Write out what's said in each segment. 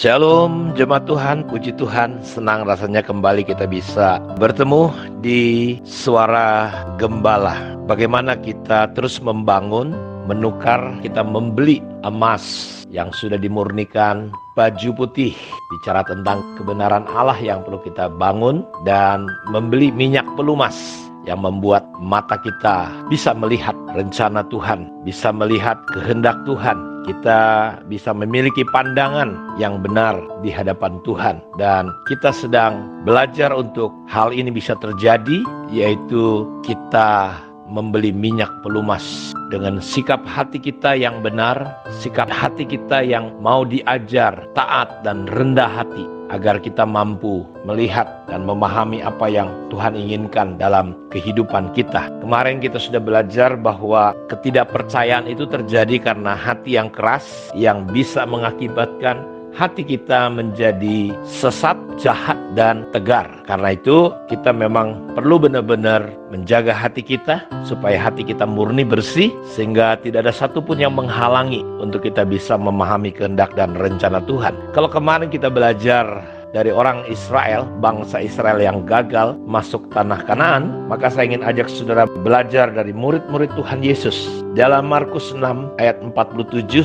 Shalom jemaat Tuhan, puji Tuhan, senang rasanya kembali kita bisa bertemu di Suara Gembala. Bagaimana kita terus membangun, menukar, kita membeli emas yang sudah dimurnikan, baju putih, bicara tentang kebenaran Allah yang perlu kita bangun, dan membeli minyak pelumas yang membuat mata kita bisa melihat rencana Tuhan, bisa melihat kehendak Tuhan. Kita bisa memiliki pandangan yang benar di hadapan Tuhan. Dan kita sedang belajar untuk hal ini bisa terjadi, yaitu kita membeli minyak pelumas dengan sikap hati kita yang benar, sikap hati kita yang mau diajar, taat dan rendah hati, agar kita mampu melihat dan memahami apa yang Tuhan inginkan dalam kehidupan kita. Kemarin kita sudah belajar bahwa ketidakpercayaan itu terjadi karena hati yang keras, yang bisa mengakibatkan hati kita menjadi sesat, jahat, dan tegar. Karena itu kita memang perlu benar-benar menjaga hati kita supaya hati kita murni, bersih, sehingga tidak ada satupun yang menghalangi untuk kita bisa memahami kehendak dan rencana Tuhan. Kalau kemarin kita belajar dari orang Israel, bangsa Israel yang gagal masuk tanah Kanaan, maka saya ingin ajak saudara belajar dari murid-murid Tuhan Yesus. Dalam Markus 6 ayat 47-52.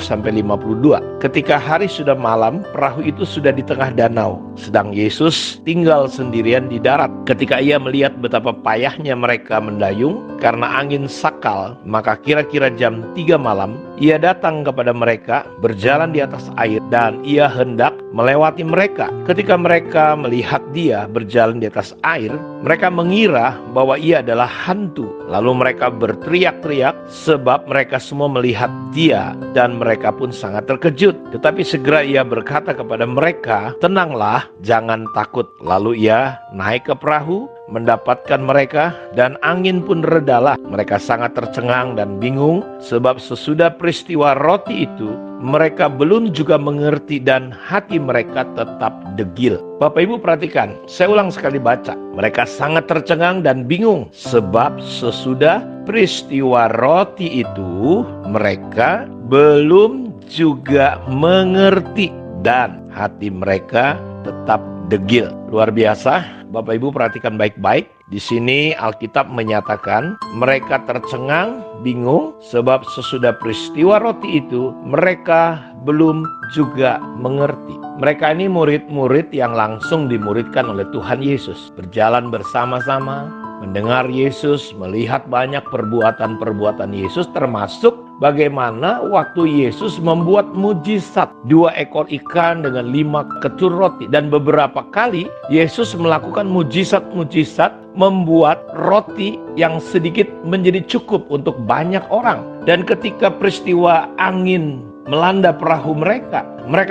Ketika hari sudah malam, perahu itu sudah di tengah danau, sedang Yesus tinggal sendirian di darat. Ketika ia melihat betapa payahnya mereka mendayung karena angin sakal, maka kira-kira jam 3 malam, ia datang kepada mereka, berjalan di atas air, dan ia hendak melewati mereka. Ketika mereka melihat dia berjalan di atas air, mereka mengira bahwa ia adalah hantu. Lalu mereka berteriak-teriak sebab mereka semua melihat dia, dan mereka pun sangat terkejut. Tetapi segera ia berkata kepada mereka, "Tenanglah, jangan takut." Lalu ia naik ke perahu, mendapatkan mereka, dan angin pun redalah. Mereka sangat tercengang dan bingung, sebab sesudah peristiwa roti itu mereka belum juga mengerti dan hati mereka tetap degil. Bapak Ibu perhatikan, saya ulang sekali baca. Mereka sangat tercengang dan bingung, sebab sesudah peristiwa roti itu mereka belum juga mengerti dan hati mereka tetap degil. Luar biasa. Bapak Ibu perhatikan baik-baik. Di sini Alkitab menyatakan mereka tercengang, bingung, sebab sesudah peristiwa roti itu mereka belum juga mengerti. Mereka ini murid-murid yang langsung dimuridkan oleh Tuhan Yesus, berjalan bersama-sama, mendengar Yesus, melihat banyak perbuatan-perbuatan Yesus, termasuk bagaimana waktu Yesus membuat mujizat 2 ekor ikan dengan 5 ketur roti. Dan beberapa kali Yesus melakukan mujizat-mujizat, membuat roti yang sedikit menjadi cukup untuk banyak orang. Dan ketika peristiwa angin melanda perahu mereka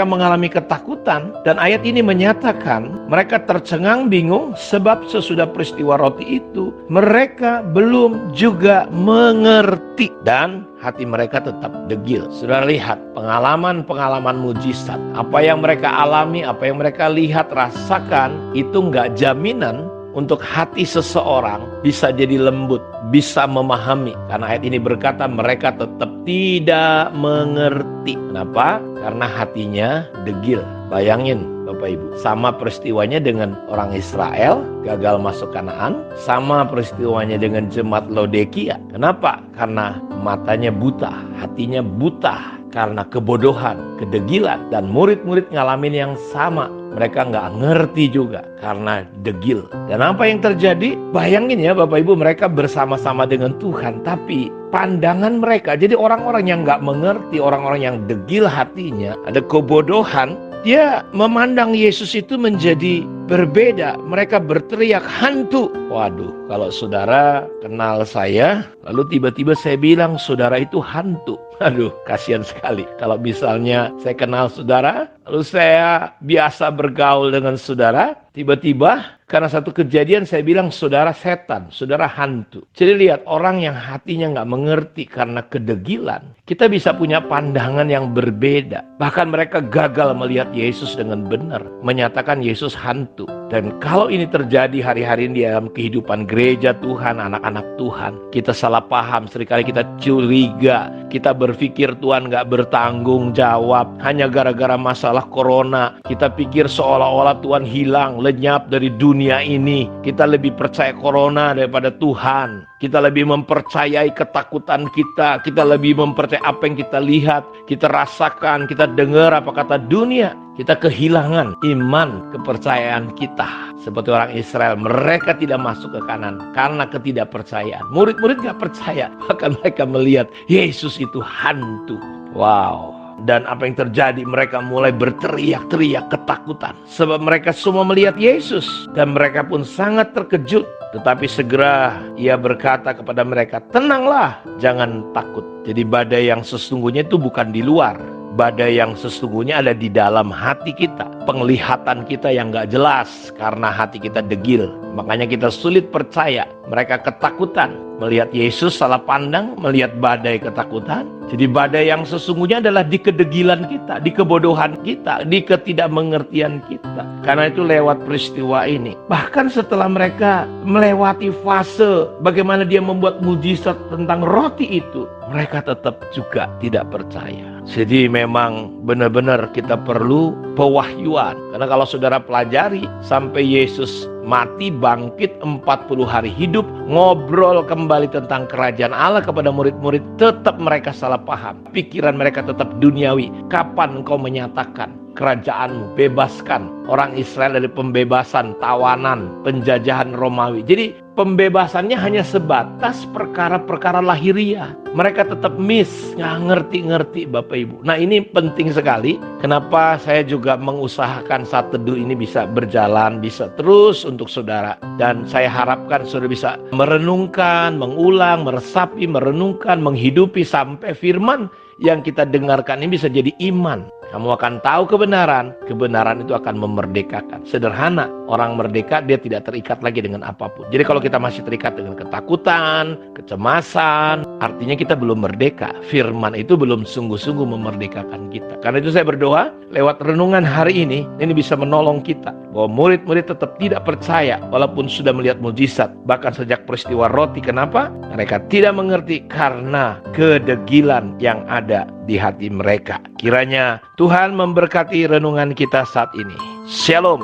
mengalami ketakutan. Dan ayat ini menyatakan mereka tercengang, bingung, sebab sesudah peristiwa roti itu mereka belum juga mengerti dan hati mereka tetap degil. Saudara lihat pengalaman-pengalaman mujizat, apa yang mereka alami, apa yang mereka lihat, rasakan, itu nggak jaminan untuk hati seseorang bisa jadi lembut, bisa memahami. Karena ayat ini berkata mereka tetap tidak mengerti. Kenapa? Karena hatinya degil. Bayangin Bapak Ibu, sama peristiwanya dengan orang Israel gagal masuk Kanaan, sama peristiwanya dengan jemaat Laodikia. Kenapa? Karena matanya buta, hatinya buta karena kebodohan, kedegilan. Dan murid-murid ngalamin yang sama. Mereka nggak ngerti juga karena degil. Dan apa yang terjadi? Bayangin ya Bapak Ibu, mereka bersama-sama dengan Tuhan, tapi pandangan mereka, jadi orang-orang yang nggak mengerti, orang-orang yang degil hatinya, ada kebodohan, dia memandang Yesus itu menjadi berbeda. Mereka berteriak hantu. Waduh, kalau saudara kenal saya, lalu tiba-tiba saya bilang saudara itu hantu. Aduh, kasihan sekali. Kalau misalnya saya kenal saudara, lalu saya biasa bergaul dengan saudara, tiba-tiba karena satu kejadian saya bilang saudara setan, saudara hantu. Jadi lihat, orang yang hatinya nggak mengerti karena kedegilan, kita bisa punya pandangan yang berbeda. Bahkan mereka gagal melihat Yesus dengan benar, menyatakan Yesus hantu. Dan kalau ini terjadi hari-hari ini dalam kehidupan gereja Tuhan, anak-anak Tuhan, kita salah paham, seringkali kita curiga, kita berpikir Tuhan gak bertanggung jawab hanya gara-gara masalah corona. Kita pikir seolah-olah Tuhan hilang, lenyap dari dunia ini. Kita lebih percaya corona daripada Tuhan. Kita lebih mempercayai ketakutan kita. Kita lebih mempercayai apa yang kita lihat, kita rasakan, kita dengar apa kata dunia. Kita kehilangan iman, kepercayaan kita. Seperti orang Israel, mereka tidak masuk ke Kanaan karena ketidakpercayaan. Murid-murid gak percaya, bahkan mereka melihat Yesus itu hantu. Wow. Dan apa yang terjadi, mereka mulai berteriak-teriak ketakutan. Sebab mereka semua melihat Yesus. Dan mereka pun sangat terkejut. Tetapi segera ia berkata kepada mereka, tenanglah, jangan takut. Jadi badai yang sesungguhnya itu bukan di luar. Badai yang sesungguhnya ada di dalam hati kita. Penglihatan kita yang gak jelas karena hati kita degil. Makanya kita sulit percaya. Mereka ketakutan. Melihat Yesus salah pandang, melihat badai ketakutan. Jadi badai yang sesungguhnya adalah di kedegilan kita, di kebodohan kita, di ketidakmengertian kita. Karena itu lewat peristiwa ini. Bahkan setelah mereka melewati fase bagaimana dia membuat mujizat tentang roti itu, mereka tetap juga tidak percaya. Jadi memang benar-benar kita perlu pewahyuan. Karena kalau saudara pelajari sampai Yesus mati, bangkit 40 hari hidup, ngobrol kembali tentang kerajaan Allah kepada murid-murid, tetap mereka salah paham. Pikiran mereka tetap duniawi. Kapan engkau menyatakan kerajaanmu, bebaskan orang Israel dari pembebasan, tawanan, penjajahan Romawi. Jadi pembebasannya hanya sebatas perkara-perkara lahiriah. Mereka tetap nggak ngerti-ngerti Bapak Ibu. Nah ini penting sekali. Kenapa saya juga mengusahakan saat teduh ini bisa berjalan, bisa terus untuk saudara. Dan saya harapkan saudara bisa merenungkan, mengulang, meresapi, merenungkan, menghidupi sampai firman yang kita dengarkan ini bisa jadi iman. Kamu akan tahu kebenaran, kebenaran itu akan memerdekakan. Sederhana, orang merdeka dia tidak terikat lagi dengan apapun. Jadi kalau kita masih terikat dengan ketakutan, kecemasan, artinya kita belum merdeka. Firman itu belum sungguh-sungguh memerdekakan kita. Karena itu saya berdoa, lewat renungan hari ini bisa menolong kita. Bahwa murid-murid tetap tidak percaya, walaupun sudah melihat mujizat. Bahkan sejak peristiwa roti, kenapa? Mereka tidak mengerti karena kedegilan yang ada di hati mereka. Kiranya Tuhan memberkati renungan kita saat ini. Shalom.